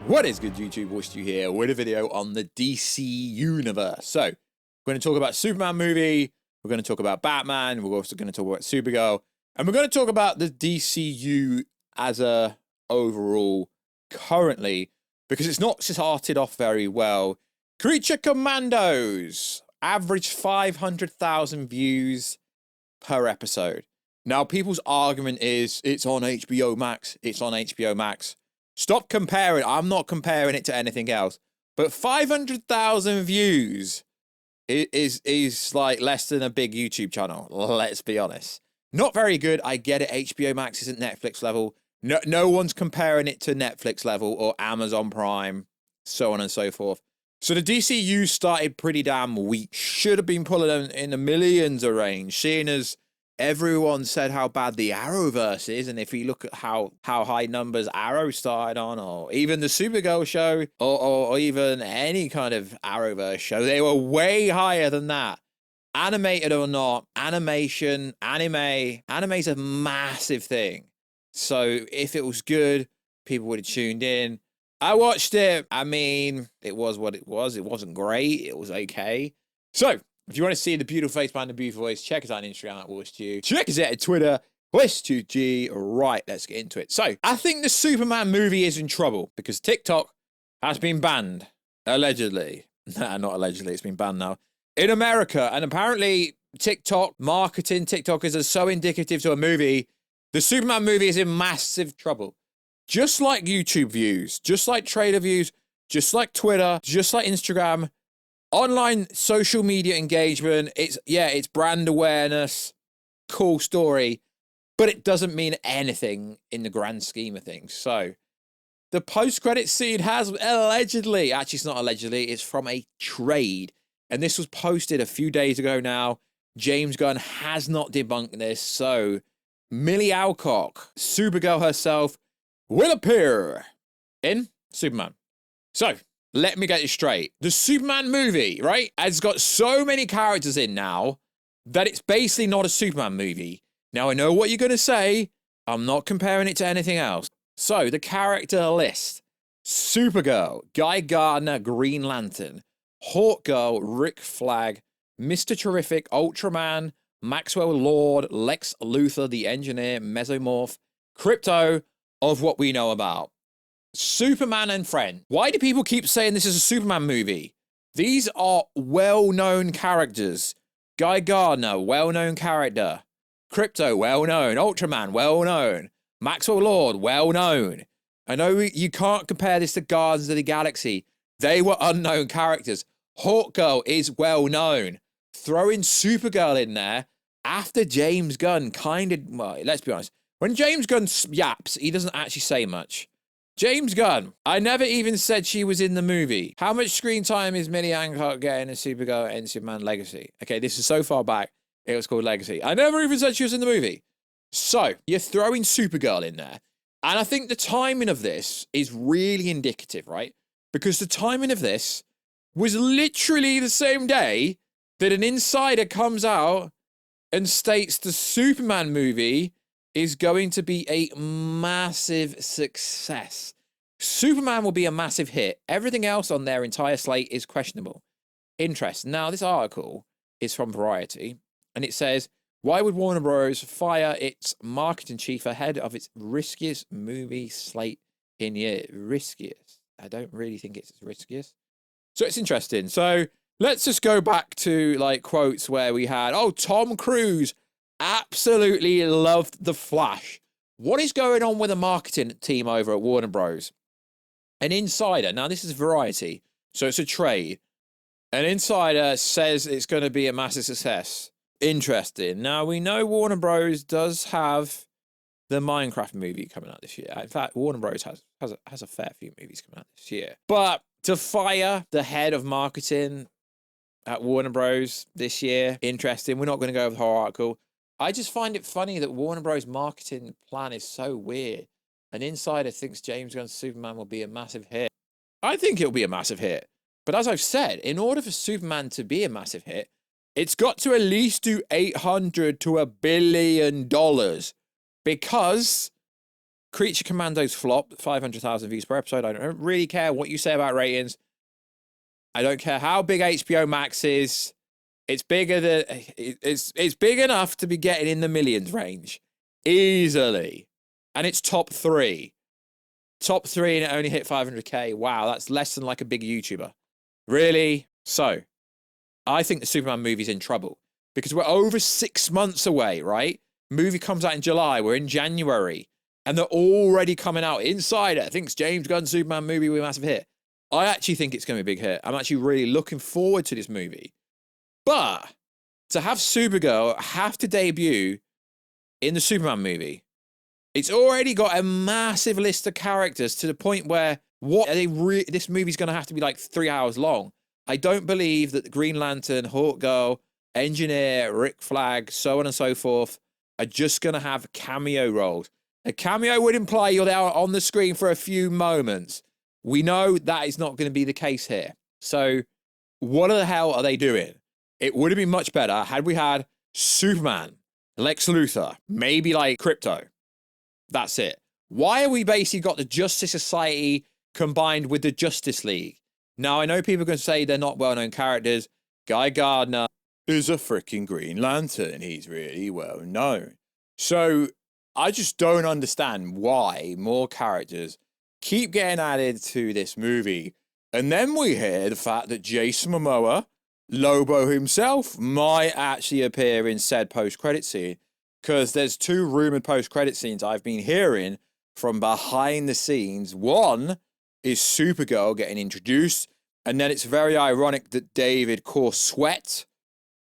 What is good, YouTube? Warstu here with a video on the DC universe. So, we're going to talk about Superman movie, we're going to talk about Batman, we're also going to talk about Supergirl, and we're going to talk about the DCU as a overall currently, because it's not started off very well. Creature Commandos average 500,000 views per episode. Now, people's argument is it's on HBO Max, it's on HBO Max. Stop comparing. I'm not comparing it to anything else. But 500,000 views is like less than a big YouTube channel. Let's be honest. Not very good. I get it. HBO Max isn't Netflix level. No one's comparing it to Netflix level or Amazon Prime, so on and so forth. So the DCU started pretty damn weak. Should have been pulling in the millions of range, seeing as everyone said how bad the Arrowverse is, and if you look at how high numbers Arrow started on, or even the Supergirl show, or even any kind of Arrowverse show, they were way higher than that. Animated or not, anime's a massive thing. So if it was good, people would have tuned in. I watched it. I mean, it was what it was. It wasn't great. It was okay. So, if you want to see the beautiful face behind the beautiful voice, check us out on Instagram at Warstu. Check us out on Twitter, Warstu. Right, let's get into it. So, I think the Superman movie is in trouble because TikTok has been banned. Allegedly. Nah, not allegedly. It's been banned now. In America. And apparently, TikTokers are so indicative to a movie. The Superman movie is in massive trouble. Just like YouTube views, just like trailer views, just like Twitter, just like Instagram. Online social media engagement, it's brand awareness, cool story, but it doesn't mean anything in the grand scheme of things. So, the post-credit scene has allegedly, actually it's not allegedly, it's from a trade, and this was posted a few days ago now. James Gunn has not debunked this, so Millie Alcock, Supergirl herself, will appear in Superman. So, let me get it straight. The Superman movie, right, has got so many characters in now that it's basically not a Superman movie. Now, I know what you're going to say. I'm not comparing it to anything else. So, the character list. Supergirl, Guy Gardner, Green Lantern, Hawkgirl, Rick Flag, Mr. Terrific, Ultraman, Maxwell Lord, Lex Luthor, the Engineer, Mesomorph, Crypto, of what we know about. Superman and Friend. Why do people keep saying this is a Superman movie? These are well-known characters. Guy Gardner, well-known character. Crypto, well-known. Ultraman, well-known. Maxwell Lord, well-known. I know you can't compare this to Guardians of the Galaxy. They were unknown characters. Hawkgirl is well-known. Throwing Supergirl in there after James Gunn well, let's be honest. When James Gunn yaps, he doesn't actually say much. James Gunn, I never even said she was in the movie. How much screen time is Millie Alcock getting in Supergirl and Superman Legacy? Okay, this is so far back, it was called Legacy. I never even said she was in the movie. So, you're throwing Supergirl in there. And I think the timing of this is really indicative, right? Because the timing of this was literally the same day that an insider comes out and states the Superman movie is going to be a massive success. Superman will be a massive hit. Everything else on their entire slate is questionable. Interest. Now, this article is from Variety, and it says, why would Warner Bros. Fire its marketing chief ahead of its riskiest movie slate in years? Riskiest. I don't really think it's riskiest. So it's interesting. So let's just go back to like quotes where we had, Tom Cruise absolutely loved The Flash. What is going on with the marketing team over at Warner Bros? An insider, now this is Variety, so it's a trade. An insider says it's going to be a massive success. Interesting. Now, we know Warner Bros does have the Minecraft movie coming out this year. In fact, Warner Bros has a fair few movies coming out this year. But to fire the head of marketing at Warner Bros this year, interesting. We're not going to go over the whole article. I just find it funny that Warner Bros. Marketing plan is so weird. An insider thinks James Gunn's Superman will be a massive hit. I think it'll be a massive hit. But as I've said, in order for Superman to be a massive hit, it's got to at least do $800 to $1 billion. Because Creature Commandos flopped, 500,000 views per episode. I don't really care what you say about ratings. I don't care how big HBO Max is. It's bigger than it's big enough to be getting in the millions range easily, and it's top 3, and it only hit 500k. Wow, that's less than like a big YouTuber, really. So, I think the Superman movie's in trouble because we're over 6 months away. Right, movie comes out in July. We're in January, and they're already coming out. Insider thinks James Gunn's Superman movie will be a massive hit. I actually think it's going to be a big hit. I'm actually really looking forward to this movie. But to have Supergirl have to debut in the Superman movie, it's already got a massive list of characters to the point where this movie's going to have to be like 3 hours long. I don't believe that the Green Lantern, Hawkgirl, Engineer, Rick Flag, so on and so forth, are just going to have cameo roles. A cameo would imply you're there on the screen for a few moments. We know that is not going to be the case here. So what the hell are they doing? It would have been much better had we had Superman, Lex Luthor, maybe like Crypto. That's it. Why have we basically got the Justice Society combined with the Justice League? Now, I know people are going to say they're not well-known characters. Guy Gardner is a freaking Green Lantern. He's really well-known. So I just don't understand why more characters keep getting added to this movie. And then we hear the fact that Jason Momoa, Lobo himself, might actually appear in said post-credit scene, because there's 2 rumored post-credit scenes I've been hearing from behind the scenes. One is Supergirl getting introduced, and then it's very ironic that David Cornsweet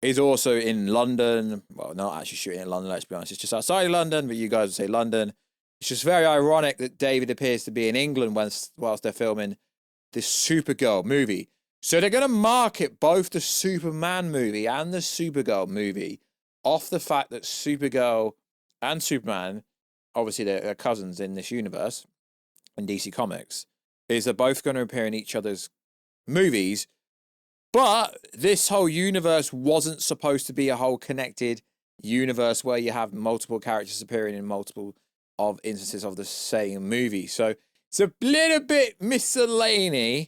is also in London. Well, not actually shooting in London, let's be honest. It's just outside of London, but you guys would say London. It's just very ironic that David appears to be in England whilst they're filming this Supergirl movie. So they're going to market both the Superman movie and the Supergirl movie off the fact that Supergirl and Superman, obviously they're cousins in this universe, in DC Comics, they're both going to appear in each other's movies. But this whole universe wasn't supposed to be a whole connected universe where you have multiple characters appearing in multiple of instances of the same movie. So it's a little bit miscellaneous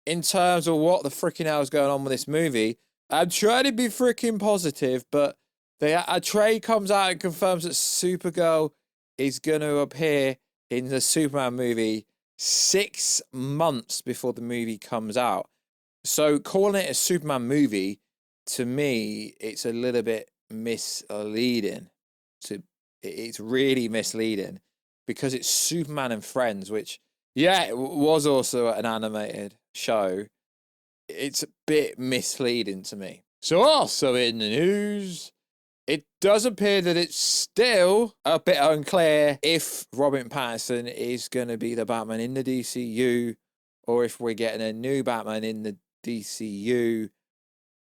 in terms of what the freaking hell is going on with this movie. I'm trying to be freaking positive, but a trade comes out and confirms that Supergirl is going to appear in the Superman movie 6 months before the movie comes out. So calling it a Superman movie, to me, it's a little bit misleading. It's really misleading because it's Superman and Friends, which, yeah, it was also an animated show. It's a bit misleading to me. So also in the news, it does appear that it's still a bit unclear if Robert Pattinson is going to be the Batman in the DCU or if we're getting a new Batman in the DCU.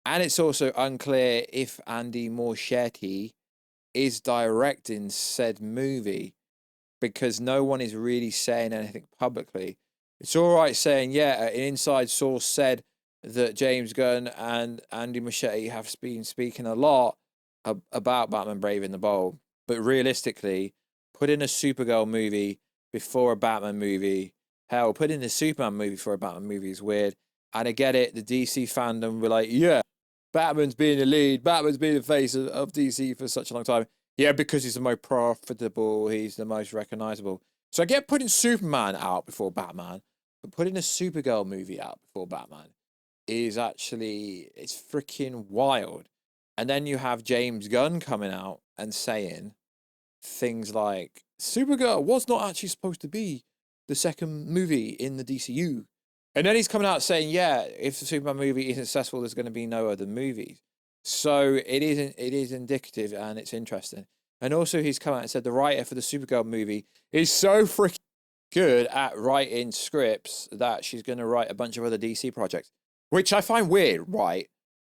And it's also unclear if Andy Muschietti is directing said movie, because no one is really saying anything publicly. It's all right saying, yeah, an inside source said that James Gunn and Andy Muschietti have been speaking a lot about Batman Brave and the Bold. But realistically, put in a Supergirl movie before a Batman movie. Hell, put in a Superman movie for a Batman movie is weird. And I get it, the DC fandom were like, yeah, Batman's being the lead, Batman's being the face of DC for such a long time. Yeah, because he's the most profitable, he's the most recognizable. So I get putting Superman out before Batman, but putting a Supergirl movie out before Batman is actually, it's freaking wild. And then you have James Gunn coming out and saying things like, Supergirl was not actually supposed to be the second movie in the DCU. And then he's coming out saying, yeah, if the Superman movie isn't successful, there's going to be no other movies. So it is indicative and it's interesting. And also he's come out and said the writer for the Supergirl movie is so freaking good at writing scripts that she's going to write a bunch of other DC projects, which I find weird, right?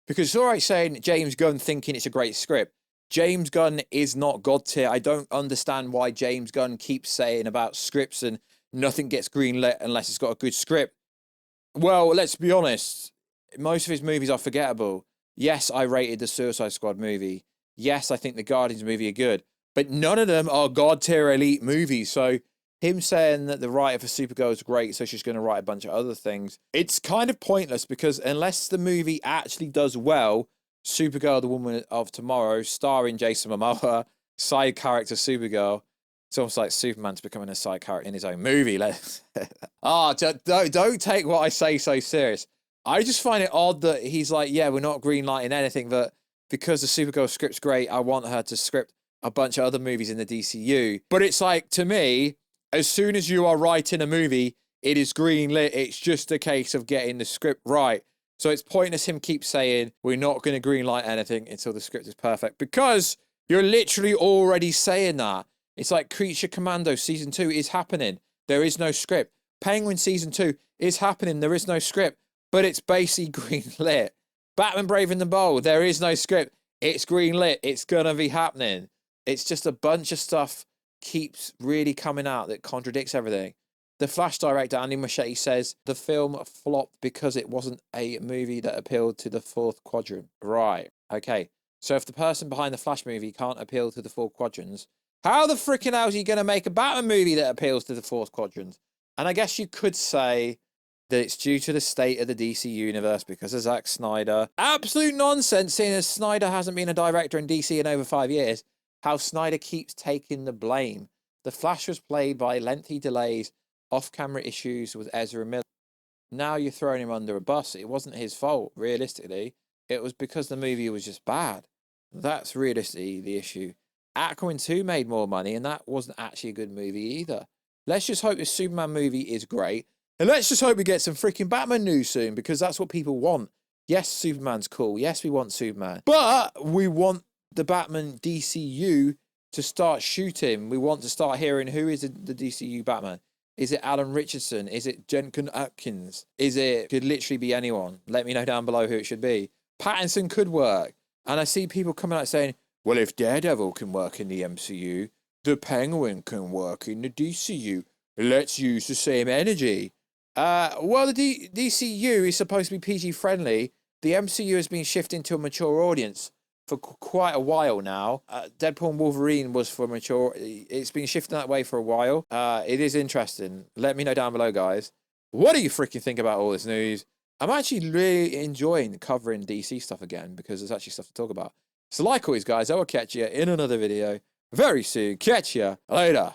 Because it's all right saying James Gunn thinking it's a great script. James Gunn is not God tier. I don't understand why James Gunn keeps saying about scripts and nothing gets greenlit unless it's got a good script. Well, let's be honest. Most of his movies are forgettable. Yes, I rated the Suicide Squad movie. Yes, I think the Guardians movie are good. But none of them are God tier elite movies. So him saying that the writer for Supergirl is great, so she's going to write a bunch of other things. It's kind of pointless because unless the movie actually does well, Supergirl, the Woman of Tomorrow, starring Jason Momoa, side character Supergirl. It's almost like Superman's becoming a side character in his own movie. Don't take what I say so serious. I just find it odd that he's like, yeah, we're not greenlighting anything, but because the Supergirl script's great, I want her to script a bunch of other movies in the DCU. But it's like, to me, as soon as you are writing a movie, it is greenlit. It's just a case of getting the script right. So it's pointless him keep saying, we're not going to greenlight anything until the script is perfect, because you're literally already saying that. It's like Creature Commando Season 2 is happening. There is no script. Penguin Season 2 is happening. There is no script. But it's basically greenlit. Batman Brave and the Bold, there is no script. It's greenlit. It's going to be happening. It's just a bunch of stuff keeps really coming out that contradicts everything. The Flash director, Andy Muschietti, says the film flopped because it wasn't a movie that appealed to the fourth quadrant. Right. Okay. So if the person behind the Flash movie can't appeal to the four quadrants, how the freaking hell are you going to make a Batman movie that appeals to the fourth quadrant? And I guess you could say that it's due to the state of the DC universe because of Zack Snyder. Absolute nonsense, seeing as Snyder hasn't been a director in DC in over 5 years. How Snyder keeps taking the blame. The Flash was plagued by lengthy delays, off-camera issues with Ezra Miller. Now you're throwing him under a bus. It wasn't his fault, realistically. It was because the movie was just bad. That's realistically the issue. Aquaman 2 made more money, and that wasn't actually a good movie either. Let's just hope this Superman movie is great. And let's just hope we get some freaking Batman news soon, because that's what people want. Yes, Superman's cool. Yes, we want Superman. But we want the Batman DCU to start shooting. We want to start hearing who is the DCU Batman. Is it Alan Ritchson? Is it Jenkin Atkins? Could literally be anyone. Let me know down below who it should be. Pattinson could work. And I see people coming out saying, well, if Daredevil can work in the MCU, the Penguin can work in the DCU. Let's use the same energy. Well, the DCU is supposed to be PG-friendly. The MCU has been shifting to a mature audience for quite a while now. Deadpool and Wolverine was for mature. It's been shifting that way for a while. It is interesting. Let me know down below, guys. What do you freaking think about all this news? I'm actually really enjoying covering DC stuff again because there's actually stuff to talk about. So like always, guys, I will catch you in another video very soon. Catch you later.